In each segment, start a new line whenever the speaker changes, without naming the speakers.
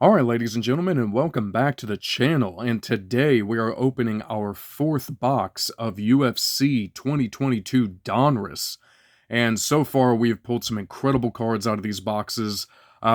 Alright, ladies and gentlemen, and welcome back to the channel, and today we are opening our fourth box of UFC 2022 Donruss, and so far we've pulled some incredible cards out of these boxes.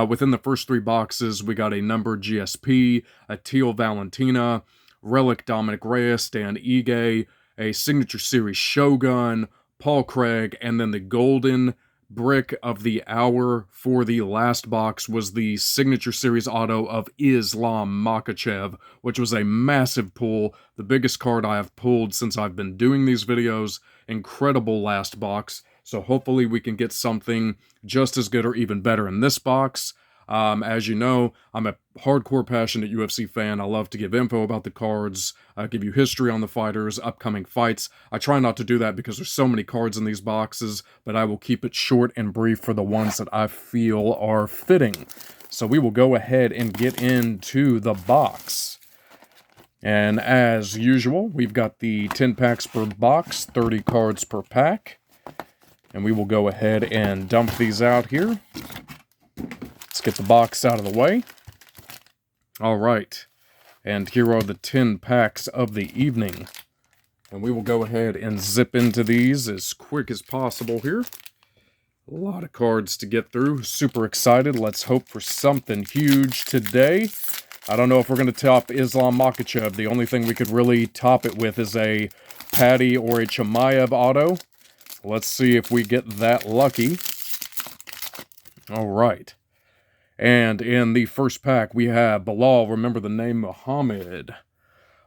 Within the first three boxes, we got a numbered GSP, a Teal Valentina, Relic Dominic Reyes, Dan Ige, a Signature Series Shogun, Paul Craig, and then the golden brick of the hour for the last box was the Signature Series auto of Islam Makhachev, which was a massive pull, the biggest card I have pulled since I've been doing these videos. Incredible last box, so hopefully we can get something just as good or even better in this box. As you know, I'm a hardcore passionate UFC fan. I love to give info about the cards, give you history on the fighters, upcoming fights. I try not to do that because there's so many cards in these boxes, but I will keep it short and brief for the ones that I feel are fitting. So we will go ahead and get into the box. And as usual, we've got the 10 packs per box, 30 cards per pack. And we will go ahead and dump these out here. Let's get the box out of the way. Alright, and here are the 10 packs of the evening. And we will go ahead and zip into these as quick as possible here. A lot of cards to get through. Super excited. Let's hope for something huge today. I don't know if we're going to top Islam Makhachev. The only thing we could really top it with is a Paddy or a Chimaev auto. Let's see if we get that lucky. Alright. And in the first pack, we have Bilal, remember the name, Muhammad.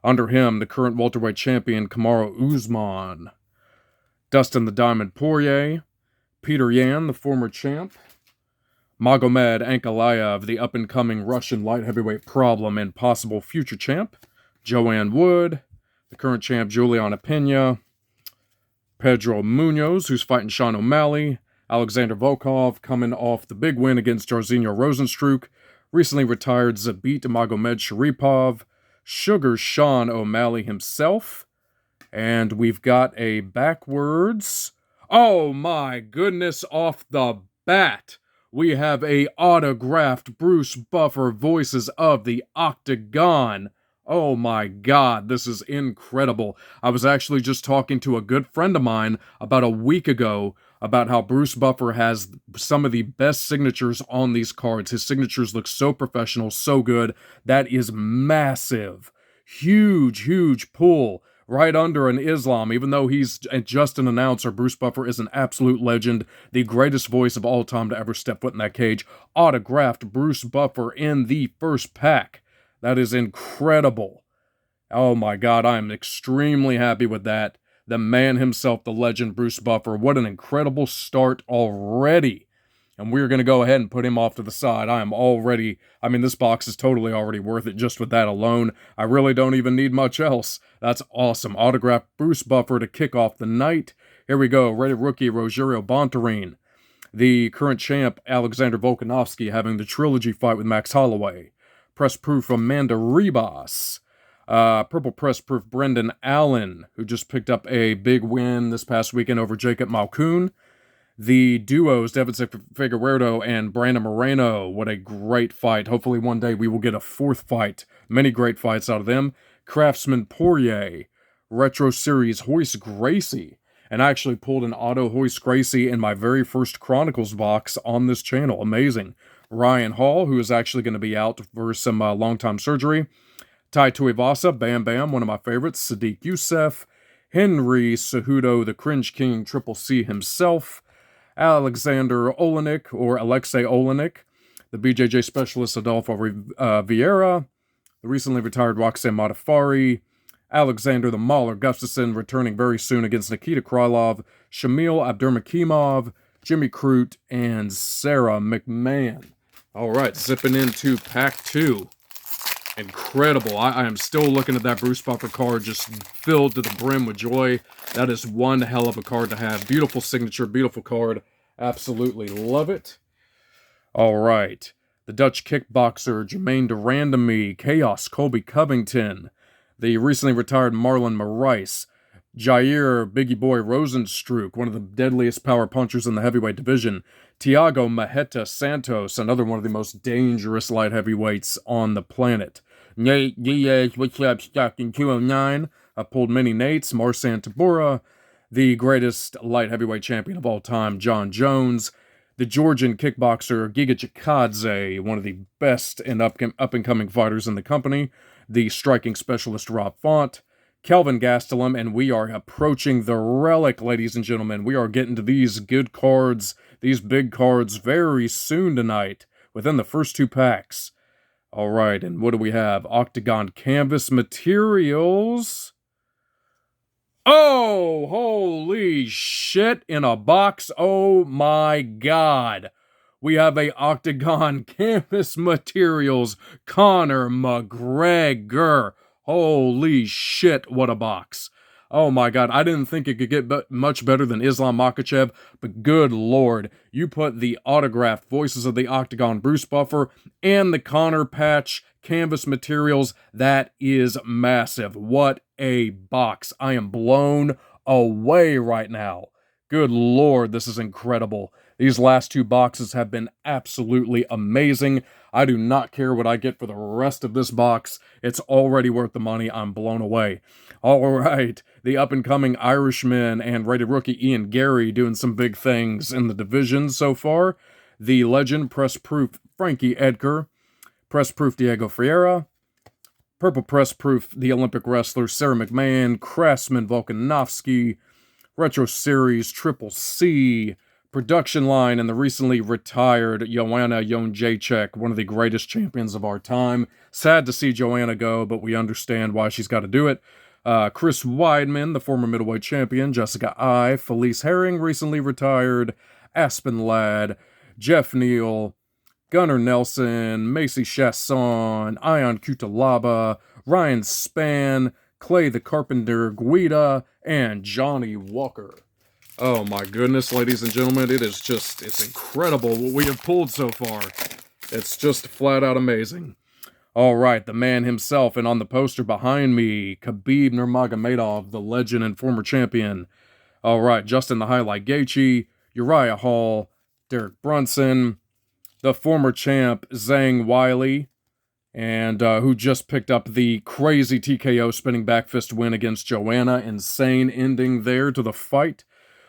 Under him, the current welterweight champion, Kamaru Usman. Dustin the Diamond Poirier. Peter Yan, the former champ. Magomed Ankalaev, the up-and-coming Russian light heavyweight problem and possible future champ. Joanne Wood. The current champ, Juliana Pena. Pedro Munoz, who's fighting Sean O'Malley. Alexander Volkov coming off the big win against Jairzinho Rozenstruik. Recently retired Zabit Magomed Sharipov. Sugar Sean O'Malley himself. And we've got a backwards. Oh my goodness, off the bat. We have a autographed Bruce Buffer Voices of the Octagon. Oh my god, this is incredible. I was actually just talking to a good friend of mine about a week ago about how Bruce Buffer has some of the best signatures on these cards. His signatures look so professional, so good. That is massive. Huge pull. Right under an Islam, even though he's just an announcer, Bruce Buffer is an absolute legend, the greatest voice of all time to ever step foot in that cage. Autographed Bruce Buffer in the first pack. That is incredible. Oh my god, I am extremely happy with that. The man himself, the legend, Bruce Buffer. What an incredible start already. And we're going to go ahead and put him off to the side. This box is totally already worth it just with that alone. I really don't even need much else. That's awesome. Autographed Bruce Buffer to kick off the night. Here we go. Rated rookie, Rogerio Bontorin. The current champ, Alexander Volkanovski, having the trilogy fight with Max Holloway. Press proof, Amanda Ribas. Purple press proof, Brendan Allen, who just picked up a big win this past weekend over Jacob Malkoun. The duos, Davidson Figueiredo and Brandon Moreno. What a great fight. Hopefully one day we will get a fourth fight. Many great fights out of them. Craftsman Poirier. Retro Series Hoist Gracie. And I actually pulled an auto Hoist Gracie in my very first Chronicles box on this channel. Amazing. Ryan Hall, who is actually going to be out for some long-time surgery. Tai Tuivasa, Bam Bam, one of my favorites. Sadiq Youssef. Henry Cejudo, the Cringe King, Triple C himself. Alexander Olenek, or Alexei Olenek. The BJJ specialist, Adolfo Vieira. The recently retired Roxanne Modafari. Alexander the Mauler Gustafsson, returning very soon against Nikita Krylov. Shamil Abdurmakimov. Jimmy Crute, and Sarah McMahon. Alright, zipping into pack 2. Incredible. I am still looking at that Bruce Buffer card, just filled to the brim with joy. That is one hell of a card to have. Beautiful signature, beautiful card. Absolutely love it. Alright. The Dutch kickboxer, Jermaine Durandamy, Chaos, Colby Covington. The recently retired Marlon Moraes. Jair Biggie Boy Rosenstruck, one of the deadliest power punchers in the heavyweight division. Tiago Maheta Santos, another one of the most dangerous light heavyweights on the planet. Nate Diaz, what's up, Stockton 209. I pulled many Nates. Marsan Tabora, the greatest light heavyweight champion of all time, John Jones. The Georgian kickboxer Giga Chikadze, one of the best and up-and-coming fighters in the company. The striking specialist Rob Font. Kelvin Gastelum, and we are approaching the relic, ladies and gentlemen. We are getting to these good cards, these big cards, very soon tonight, within the first 2 packs. All right, and what do we have? Octagon Canvas materials. Oh, holy shit, in a box. Oh my god. We have a Octagon Canvas materials, Conor McGregor. Holy shit, what a box. Oh my god, I didn't think it could get much better than Islam Makhachev, but good lord, you put the autographed Voices of the Octagon Bruce Buffer and the Conor patch canvas materials. That is massive. What a box. I am blown away right now. Good lord, this is incredible. These last 2 boxes have been absolutely amazing. I do not care what I get for the rest of this box. It's already worth the money. I'm blown away. All right, the up-and-coming Irishman and rated rookie Ian Gary doing some big things in the division so far. The legend press proof Frankie Edgar, press proof Diego Ferreira, purple press proof the Olympic wrestler Sarah McMahon, Craftsman Volkanovski, retro series Triple C, production line, and the recently retired Joanna Jędrzejczyk, one of the greatest champions of our time. Sad to see Joanna go, but we understand why she's got to do it. Chris Weidman, the former middleweight champion. Jessica I, Felice Herring, recently retired. Aspen Ladd, Jeff Neal, Gunnar Nelson, Macy Chasson, Ion Kutalaba, Ryan Spann, Clay the Carpenter Guida, and Johnny Walker. Oh my goodness, ladies and gentlemen, it's incredible what we have pulled so far. It's just flat out amazing. All right, the man himself, and on the poster behind me, Khabib Nurmagomedov, the legend and former champion. All right, Justin the Highlight Gaethje, Uriah Hall, Derek Brunson, the former champ Zhang Weili, and who just picked up the crazy TKO spinning back fist win against Joanna. Insane ending there to the fight.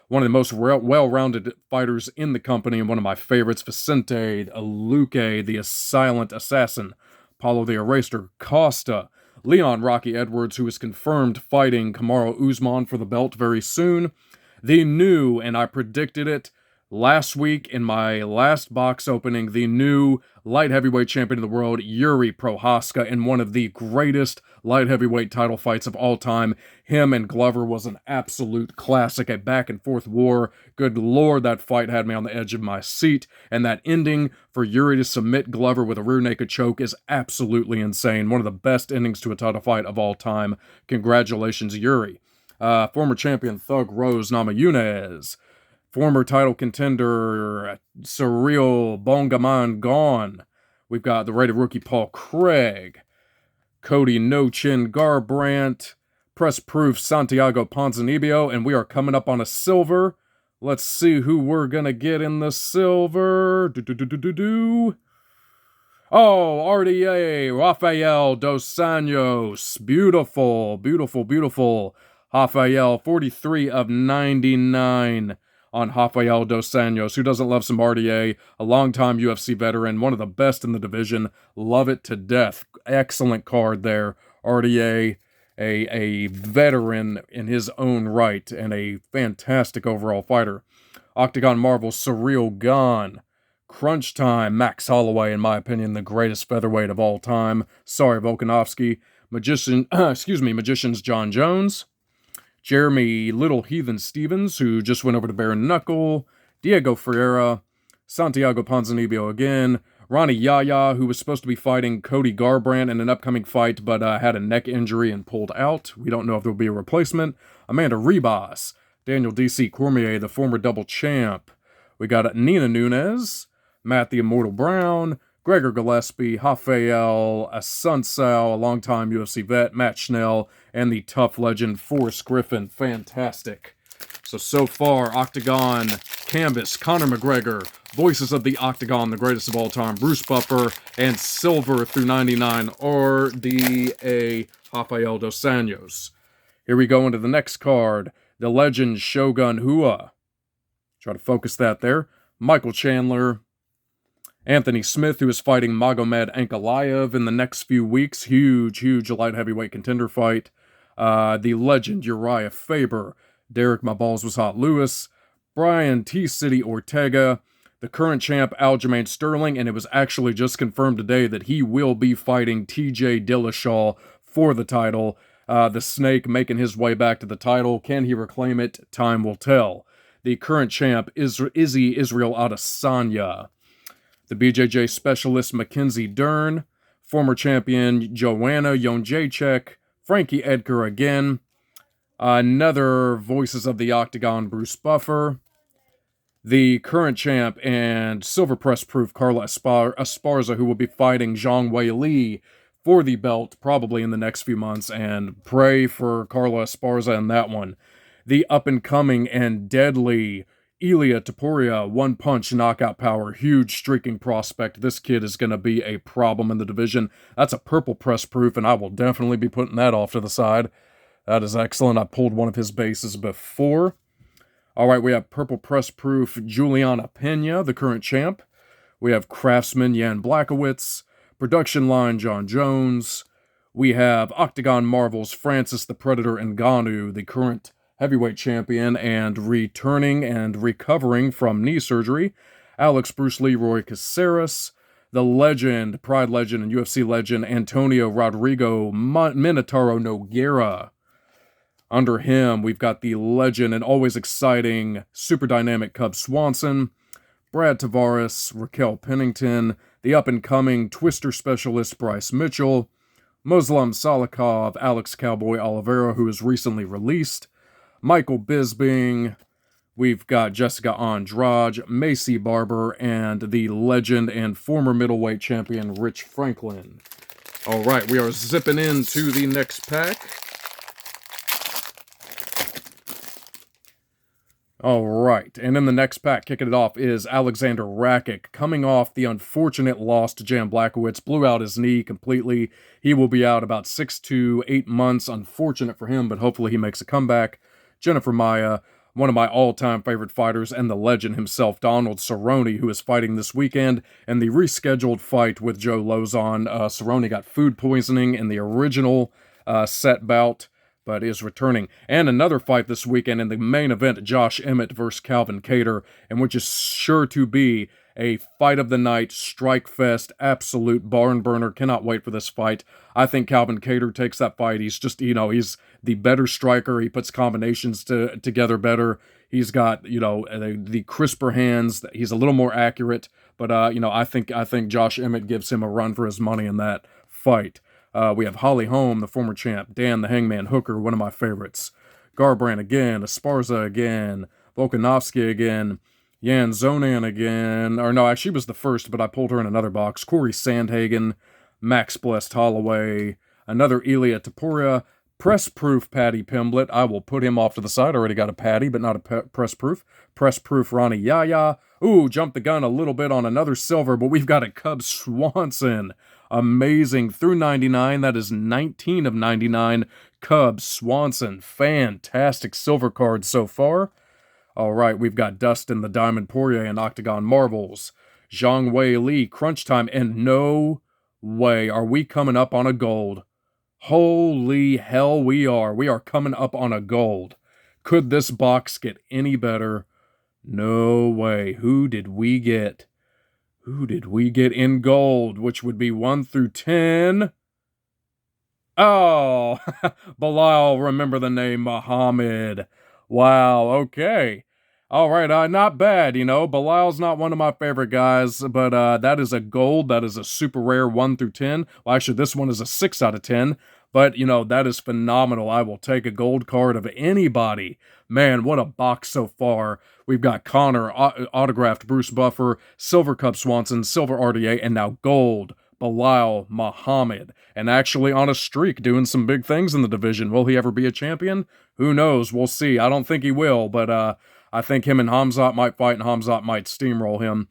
One of the most well-rounded fighters in the company, and one of my favorites, Vicente Luque, the Silent Assassin, Paulo the Eraser Costa, Leon Rocky Edwards, who is confirmed fighting Kamaru Usman for the belt very soon, the new, and I predicted it last week in my last box opening, the new light heavyweight champion of the world, Yuri Prohaska, in one of the greatest light heavyweight title fights of all time. Him and Glover was an absolute classic, a back-and-forth war. Good lord, that fight had me on the edge of my seat, and that ending for Yuri to submit Glover with a rear naked choke is absolutely insane. One of the best endings to a title fight of all time. Congratulations, Yuri. Former champion Thug Rose Namajunas. Former title contender Cyril Bongaman gone. We've got the rated rookie Paul Craig, Cody No Chin Garbrandt, press proof Santiago Ponzinibbio, and we are coming up on a silver. Let's see who we're gonna get in the silver. Oh, RDA, Rafael Dos Anjos. Beautiful, beautiful, beautiful. Rafael, 43 of 99 on Rafael Dos Anjos. Who doesn't love some RDA? A longtime UFC veteran, one of the best in the division. Love it to death. Excellent card there. RDA, a veteran in his own right, and a fantastic overall fighter. Octagon Marvels, Surreal Gone. Crunch Time, Max Holloway, in my opinion, the greatest featherweight of all time. Sorry, Volkanovski. Magicians John Jones. Jeremy Little Heathen Stevens, who just went over to Bare Knuckle. Diego Ferreira. Santiago Ponzinibbio again. Ronnie Yaya, who was supposed to be fighting Cody Garbrandt in an upcoming fight, but had a neck injury and pulled out. We don't know if there will be a replacement. Amanda Ribas. Daniel D.C. Cormier, the former double champ. We got Nina Nunes. Matt the Immortal Brown. Gregor Gillespie, Rafael Asuncao, a longtime UFC vet, Matt Schnell, and the tough legend Forrest Griffin. Fantastic. So far, Octagon Canvas, Conor McGregor, Voices of the Octagon, the greatest of all time, Bruce Buffer, and Silver through 99, RDA Rafael Dos Anjos. Here we go into the next card, the legend Shogun Rua. Try to focus that there. Michael Chandler, Anthony Smith, who is fighting Magomed Ankalaev in the next few weeks. Huge light heavyweight contender fight. The legend Uriah Faber, Derek My Balls Was Hot Lewis, Brian T-City Ortega, the current champ Aljamain Sterling, and it was actually just confirmed today that he will be fighting TJ Dillashaw for the title. The Snake making his way back to the title. Can he reclaim it? Time will tell. The current champ Izzy Israel Adesanya. The BJJ specialist Mackenzie Dern. Former champion Joanna Jędrzejczyk. Frankie Edgar again. Another Voices of the Octagon Bruce Buffer. The current champ and Silver Press Proof Carla Esparza, who will be fighting Zhang Weili for the belt probably in the next few months, and pray for Carla Esparza in that one. The up-and-coming and deadly Ilia Topuria, one-punch knockout power, huge streaking prospect. This kid is going to be a problem in the division. That's a purple press proof, and I will definitely be putting that off to the side. That is excellent. I pulled one of his bases before. All right, we have purple press proof Juliana Pena, the current champ. We have craftsman Jan Blachowicz, production line John Jones. We have Octagon Marvels Francis the Predator Ngannou, the current heavyweight champion, and returning and recovering from knee surgery, Alex Bruce Leroy Caceres, the legend, Pride legend, and UFC legend Antonio Rodrigo Minotauro Nogueira. Under him, we've got the legend and always exciting super dynamic Cub Swanson, Brad Tavares, Raquel Pennington, the up-and-coming twister specialist Bryce Mitchell, Muslim Salikov, Alex Cowboy Oliveira, who is recently released, Michael Bisping, we've got Jessica Andrade, Macy Barber, and the legend and former middleweight champion Rich Franklin. All right, we are zipping into the next pack. All right, and in the next pack, kicking it off, is Alexander Rakic, coming off the unfortunate loss to Jan Blachowicz, blew out his knee completely. He will be out about 6 to 8 months. Unfortunate for him, but hopefully he makes a comeback. Jennifer Maia, one of my all-time favorite fighters, and the legend himself, Donald Cerrone, who is fighting this weekend, and the rescheduled fight with Joe Lozon. Cerrone got food poisoning in the original set bout, but is returning. And another fight this weekend in the main event, Josh Emmett versus Calvin Kattar, and which is sure to be a fight of the night, strike fest, absolute barn burner. Cannot wait for this fight. I think Calvin Kattar takes that fight. He's just, he's the better striker. He puts combinations together better. He's got, the crisper hands. He's a little more accurate, but, I think Josh Emmett gives him a run for his money in that fight. We have Holly Holm, the former champ, Dan the Hangman Hooker, one of my favorites, Garbrandt again, Esparza again, Volkanovski again, Jan Zonan again, or no, actually she was the first, but I pulled her in another box, Corey Sandhagen, Max Blessed Holloway, another Ilia Topuria, press-proof Paddy Pimblett. I will put him off to the side. I already got a Paddy, but not a press-proof. Press-proof Ronnie Yaya. Ooh, jumped the gun a little bit on another silver, but we've got a Cub Swanson. Amazing. Through 99, that is 19 of 99. Cub Swanson. Fantastic silver cards so far. All right, we've got Dustin the Diamond Poirier and Octagon Marvels. Zhang Weili, Crunch Time, and no way are we coming up on a gold. Holy hell, we are. We are coming up on a gold. Could this box get any better? No way. Who did we get? Who did we get in gold, which would be 1 through 10? Oh, Bilal, remember the name, Muhammad. Wow, okay. All right, not bad, Bilal's not one of my favorite guys, but that is a gold. That is a super rare 1 through 10. Well, actually, this one is a 6 out of 10. But, that is phenomenal. I will take a gold card of anybody. Man, what a box so far. We've got Conor, autographed Bruce Buffer, Silver Cup Swanson, Silver RDA, and now gold, Bilal Muhammad. And actually on a streak, doing some big things in the division. Will he ever be a champion? Who knows? We'll see. I don't think he will, but I think him and Hamzat might fight, and Hamzat might steamroll him.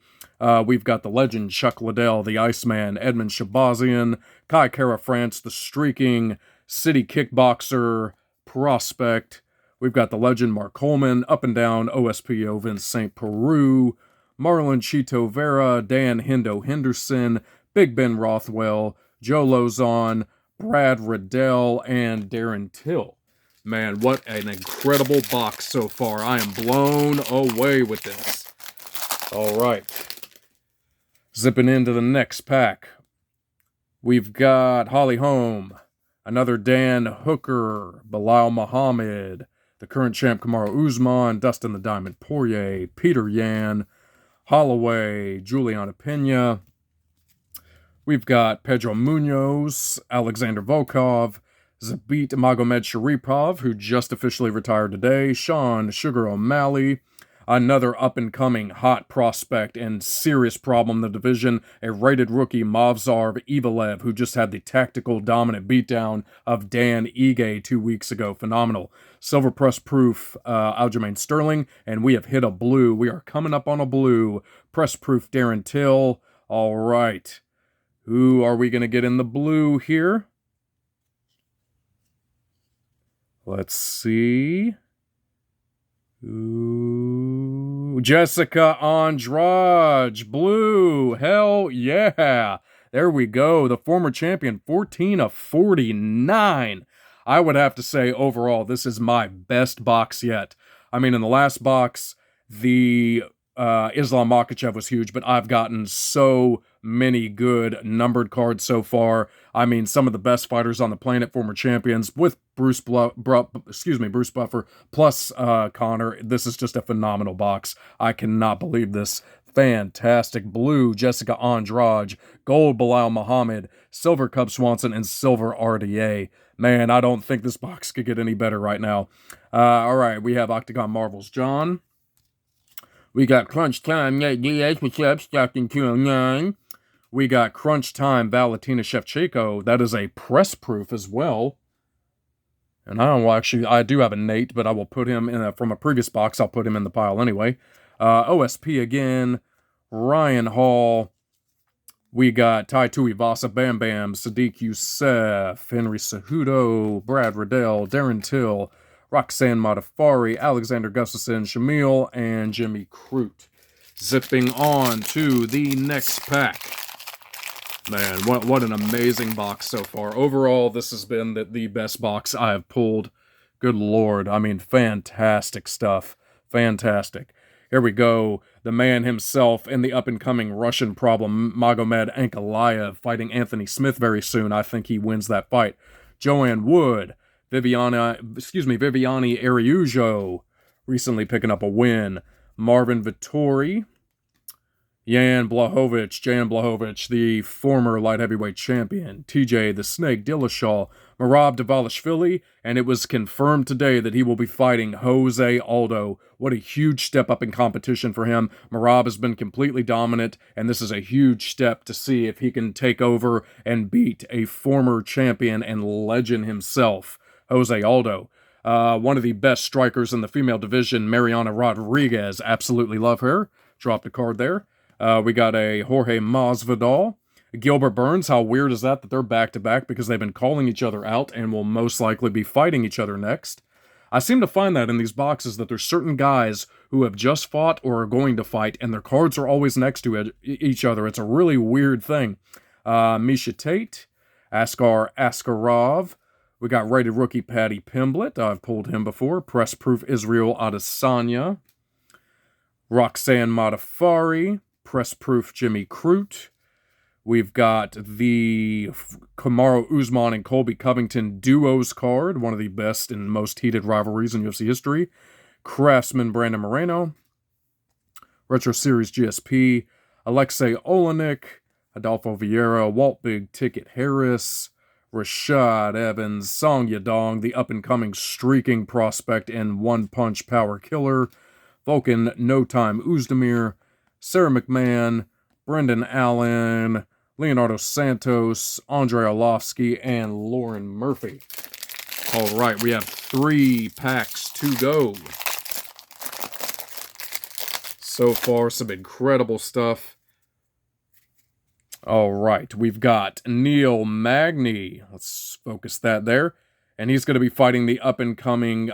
We've got the legend Chuck Liddell, the Iceman, Edmund Shabazian, Kai Kara France, the streaking city kickboxer prospect. We've got the legend Mark Coleman, up and down OSPO Vince St. Peru, Marlon Chito Vera, Dan Hendo Henderson, Big Ben Rothwell, Joe Lozon, Brad Riddell, and Darren Till. Man, what an incredible box so far. I am blown away with this. All right. Zipping into the next pack. We've got Holly Holm, another Dan Hooker, Bilal Muhammad, the current champ Kamaru Usman, Dustin the Diamond Poirier, Peter Yan, Holloway, Juliana Pena. We've got Pedro Munoz, Alexander Volkov, Zabit Magomed Sharipov, who just officially retired today, Sean Sugar O'Malley, another up-and-coming hot prospect and serious problem in the division, a rated rookie Mavzar Evalev, who just had the tactical dominant beatdown of Dan Ige 2 weeks ago. Phenomenal. Silver press proof Aljamain Sterling, and we have hit a blue. We are coming up on a blue. Press proof Darren Till. All right. Who are we going to get in the blue here? Let's see. Ooh, Jessica Andrade, blue. Hell yeah. There we go. The former champion, 14 of 49. I would have to say overall, this is my best box yet. I mean, in the last box, the Islam Makhachev was huge, but I've gotten so many good numbered cards so far. I mean, some of the best fighters on the planet, former champions, with Bruce Buffer, plus Conor. This is just a phenomenal box. I cannot believe this. Fantastic. Blue, Jessica Andrade, gold, Bilal Muhammad, silver, Cub Swanson, and silver RDA. Man, I don't think this box could get any better right now. All right, we have Octagon Marvels, John. We got Crunch Time, Nate Diaz, what's up, Stockton 209. We got Crunch Time, Valentina Shevchenko. That is a press proof as well. And I do have a Nate, but I will put him in from a previous box. I'll put him in the pile anyway. OSP again, Ryan Hall. We got Tai Tuivasa, Bam Bam, Sadiq Youssef, Henry Cejudo, Brad Riddell, Darren Till, Roxanne Modafari, Alexander Gustafsson, Shamil, and Jimmy Crute. Zipping on to the next pack. Man, what an amazing box so far. Overall, this has been the best box I have pulled. Good Lord. I mean, fantastic stuff. Fantastic. Here we go. The man himself and the up-and-coming Russian problem, Magomed Ankalaev, fighting Anthony Smith very soon. I think he wins that fight. Joanne Wood, Viviani Ariujo, recently picking up a win. Marvin Vittori, Jan Blachowicz, the former light heavyweight champion, TJ the Snake Dillashaw, Merab Dvalishvili, and it was confirmed today that he will be fighting Jose Aldo. What a huge step up in competition for him. Merab has been completely dominant, and this is a huge step to see if he can take over and beat a former champion and legend himself, Jose Aldo. One of the best strikers in the female division, Mariana Rodriguez. Absolutely love her. Dropped a card there. We got a Jorge Masvidal. Gilbert Burns. How weird is that they're back-to-back because they've been calling each other out and will most likely be fighting each other next. I seem to find that in these boxes that there's certain guys who have just fought or are going to fight and their cards are always next to each other. It's a really weird thing. Misha Tate. Askar Askarov. We got rated rookie Paddy Pimblett. I've pulled him before. Press proof Israel Adesanya. Roxanne Modafari. Press proof Jimmy Crute. We've got the Kamaru Usman and Colby Covington duos card, one of the best and most heated rivalries in UFC history. Craftsman Brandon Moreno. Retro Series GSP. Alexei Olenek. Adolfo Vieira. Walt Big Ticket Harris. Rashad Evans, Song Yadong, the up-and-coming streaking prospect and one-punch power killer, Vulcan No Time Uzdemir, Sarah McMahon, Brendan Allen, Leonardo Santos, Andre Arlovsky, and Lauren Murphy. All right, we have 3 packs to go. So far, some incredible stuff. All right, we've got Neil Magny. Let's focus that there. And he's going to be fighting the up-and-coming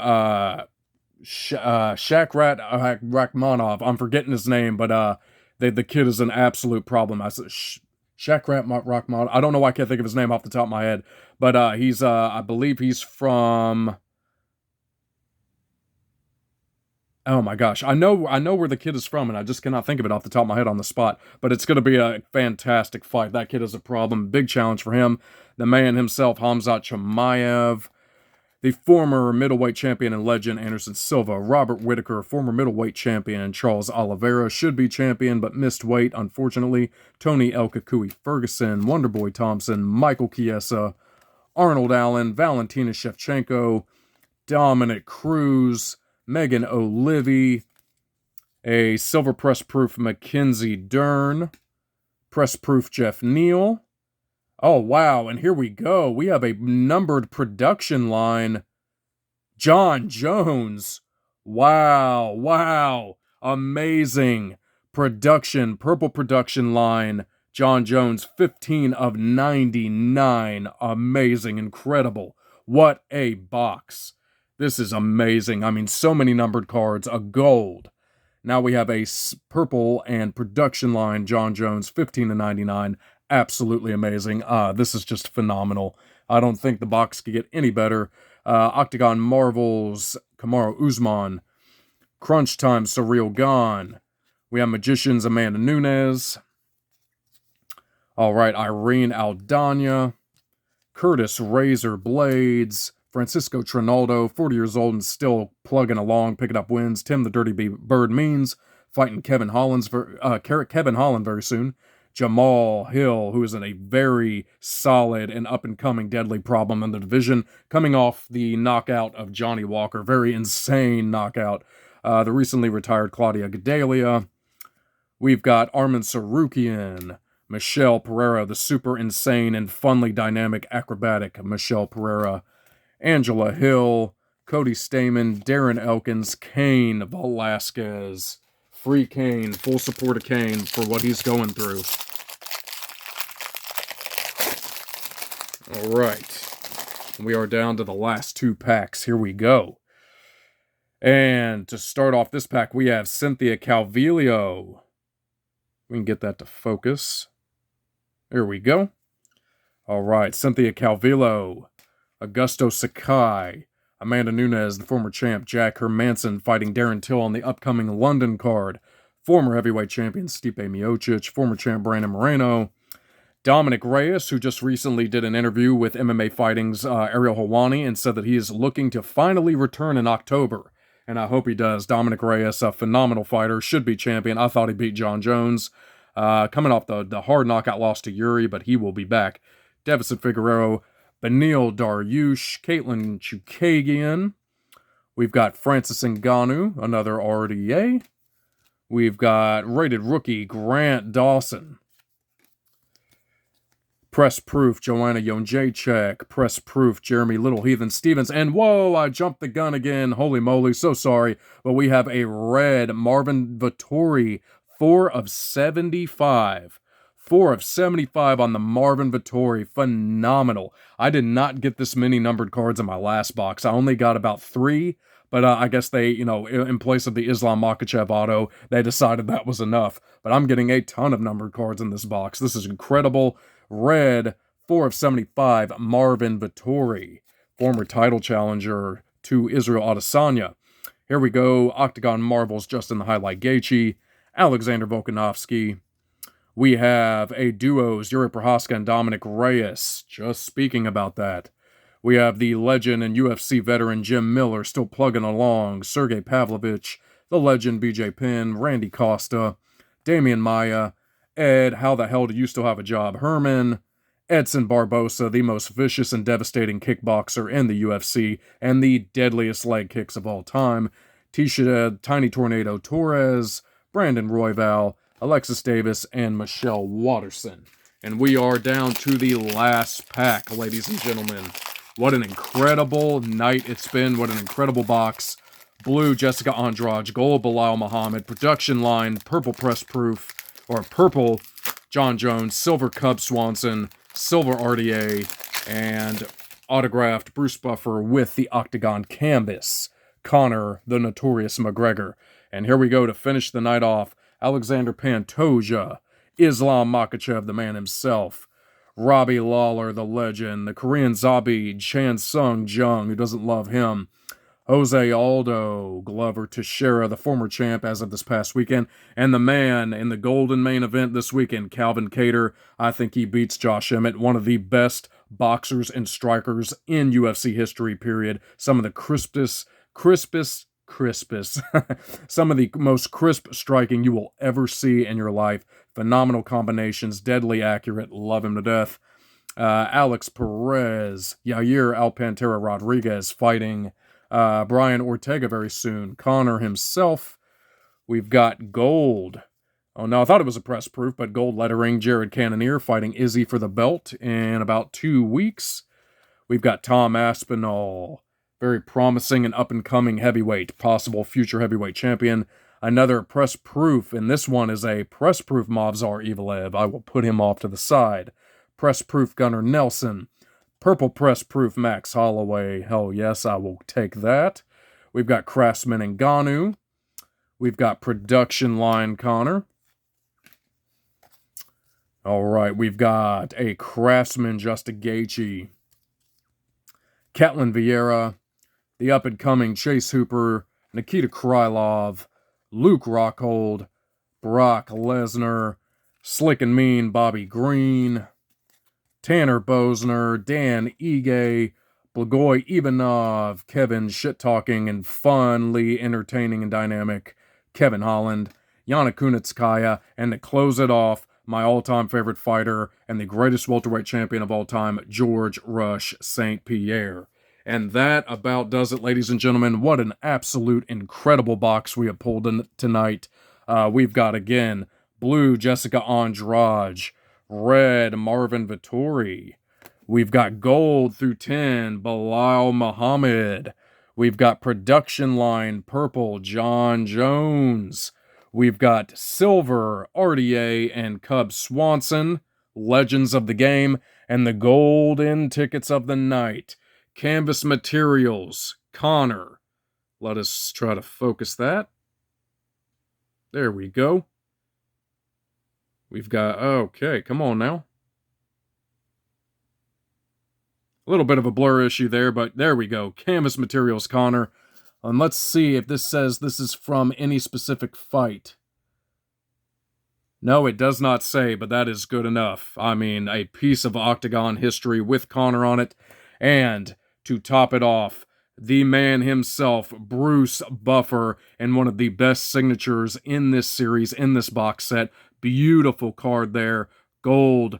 Shakrat Rachmanov. I'm forgetting his name, but the kid is an absolute problem. I said Shakrat Rachmanov. I don't know why I can't think of his name off the top of my head. But he's, I believe he's from... Oh my gosh, I know where the kid is from, and I just cannot think of it off the top of my head on the spot. But it's going to be a fantastic fight. That kid is a problem. Big challenge for him. The man himself, Hamzat Chimaev. The former middleweight champion and legend, Anderson Silva. Robert Whitaker, former middleweight champion. Charles Oliveira, should be champion, but missed weight, unfortunately. Tony El Kakui Ferguson. Wonderboy Thompson. Michael Chiesa. Arnold Allen. Valentina Shevchenko. Dominic Cruz. Megan O'Livy, a silver press proof Mackenzie Dern, press proof Jeff Neal. Oh, wow, and here we go. We have a numbered production line. John Jones. Wow. Amazing production, purple production line. John Jones, 15 of 99. Amazing, incredible. What a box. This is amazing. I mean, so many numbered cards, a gold. Now we have a purple and production line, John Jones, 15 to 99. Absolutely amazing. This is just phenomenal. I don't think the box could get any better. Octagon Marvels, Kamaru Usman. Crunch Time, Surreal Gone. We have Magicians, Amanda Nunes. All right, Irene Aldana. Curtis Razor Blades. Francisco Trinaldo, 40 years old and still plugging along, picking up wins. Tim the Dirty Bird Means, fighting Kevin Holland very soon. Jamal Hill, who is in a very solid and up-and-coming deadly problem in the division, coming off the knockout of Johnny Walker. Very insane knockout. The recently retired Claudia Gadelia. We've got Armin Sarukian, Michelle Pereira, the super insane and funly dynamic acrobatic Michelle Pereira. Angela Hill, Cody Stamen, Darren Elkins, Cain Velasquez. Free Cain, full support of Cain for what he's going through. All right. We are down to the last 2 packs. Here we go. And to start off this pack, we have Cynthia Calvillo. We can get that to focus. There we go. All right, Cynthia Calvillo. Augusto Sakai, Amanda Nunes, the former champ, Jack Hermanson fighting Darren Till on the upcoming London card, former heavyweight champion Stipe Miocic, former champ Brandon Moreno, Dominic Reyes, who just recently did an interview with MMA Fighting's Ariel Helwani and said that he is looking to finally return in October, and I hope he does. Dominic Reyes, a phenomenal fighter, should be champion. I thought he beat John Jones, coming off the hard knockout loss to Yuri, but he will be back. Davison Figueroa, Benil Dariush, Caitlin Chukagian. We've got Francis Ngannou, another RDA. We've got rated rookie Grant Dawson. Press proof Joanna Jędrzejczyk. Press proof Jeremy Little Heathen Stevens. And whoa, I jumped the gun again. Holy moly, so sorry. But we have a red Marvin Vettori, 4 of 75. 4 of 75 on the Marvin Vettori. Phenomenal. I did not get this many numbered cards in my last box. I only got about 3, but I guess they, in place of the Islam Makhachev auto, they decided that was enough. But I'm getting a ton of numbered cards in this box. This is incredible. Red, 4 of 75, Marvin Vettori, former title challenger to Israel Adesanya. Here we go. Octagon Marvels, Justin the Highlight Gaethje, Alexander Volkanovski. We have a duos, Yuri Prohaska and Dominic Reyes. Just speaking about that. We have the legend and UFC veteran Jim Miller still plugging along. Sergey Pavlovich, the legend BJ Penn, Randy Costa, Damian Maia, Ed, how the hell do you still have a job? Herman, Edson Barbosa, the most vicious and devastating kickboxer in the UFC, and the deadliest leg kicks of all time. Tisha Tiny Tornado Torres, Brandon Royval, Alexis Davis, and Michelle Watterson. And we are down to the last pack, ladies and gentlemen. What an incredible night it's been. What an incredible box. Blue, Jessica Andrade. Gold, Bilal Muhammad. Production line, purple press proof, or purple, John Jones. Silver, Cub Swanson. Silver, RDA. And autographed Bruce Buffer with the Octagon Canvas. Conor, the Notorious McGregor. And here we go to finish the night off. Alexander Pantoja. Islam Makhachev, the man himself. Robbie Lawler, the legend. The Korean Zabit, Chan Sung Jung, who doesn't love him. Jose Aldo, Glover Teixeira, the former champ as of this past weekend. And the man in the golden main event this weekend, Calvin Kattar. I think he beats Josh Emmett, one of the best boxers and strikers in UFC history, period. Some of the crispest, some of the most crisp striking you will ever see in your life. Phenomenal combinations, deadly accurate, love him to death. Alex Perez, Yair Alcantara Rodriguez fighting Brian Ortega very soon. Conor himself. We've got gold. Oh no, I thought it was a press proof, but gold lettering. Jared Cannonier fighting Izzy for the belt in about 2 weeks. We've got Tom Aspinall. Very promising and up-and-coming heavyweight, possible future heavyweight champion. Another press proof, and this one is a press proof Movsar Evelev. I will put him off to the side. Press proof Gunnar Nelson. Purple press proof Max Holloway. Hell yes, I will take that. We've got Craftsman Ngannou. We've got production line Conor. All right, we've got a Craftsman Justin Gaethje. Ketlin Vieira. The up-and-coming Chase Hooper, Nikita Krylov, Luke Rockhold, Brock Lesnar, Slick and Mean Bobby Green, Tanner Bosner, Dan Ige, Blagoy Ivanov, Kevin shit-talking and funly entertaining and dynamic Kevin Holland, Yana Kunitskaya, and to close it off, my all-time favorite fighter and the greatest welterweight champion of all time, George Rush St. Pierre. And that about does it, ladies and gentlemen. What an absolute incredible box we have pulled in tonight. We've got, again, blue Jessica Andrade, red Marvin Vettori. We've got gold through 10, Bilal Muhammad. We've got production line purple John Jones. We've got silver RDA and Cub Swanson, legends of the game, and the golden tickets of the night. Canvas materials, Conor. Let us try to focus that. There we go. We've got, okay, come on now. A little bit of a blur issue there, but there we go. Canvas materials, Conor. And let's see if this says this is from any specific fight. No, it does not say, but that is good enough. I mean, a piece of Octagon history with Conor on it. And to top it off, the man himself, Bruce Buffer, and one of the best signatures in this series, in this box set. Beautiful card there. Gold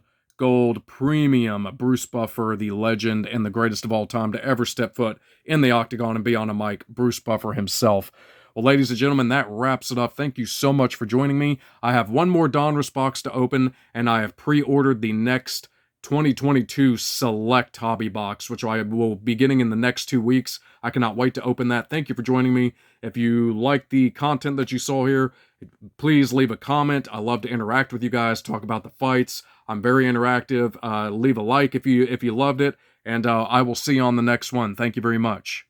premium. Bruce Buffer, the legend and the greatest of all time to ever step foot in the Octagon and be on a mic. Bruce Buffer himself. Well, ladies and gentlemen, that wraps it up. Thank you so much for joining me. I have one more Donruss box to open, and I have pre-ordered the next 2022 Select Hobby Box, which I will be getting in the next 2 weeks. I cannot wait to open that. Thank you for joining me. If you like the content that you saw here, please leave a comment. I love to interact with you guys, talk about the fights. I'm very interactive. Leave a like if you loved it, and I will see you on the next one. Thank you very much.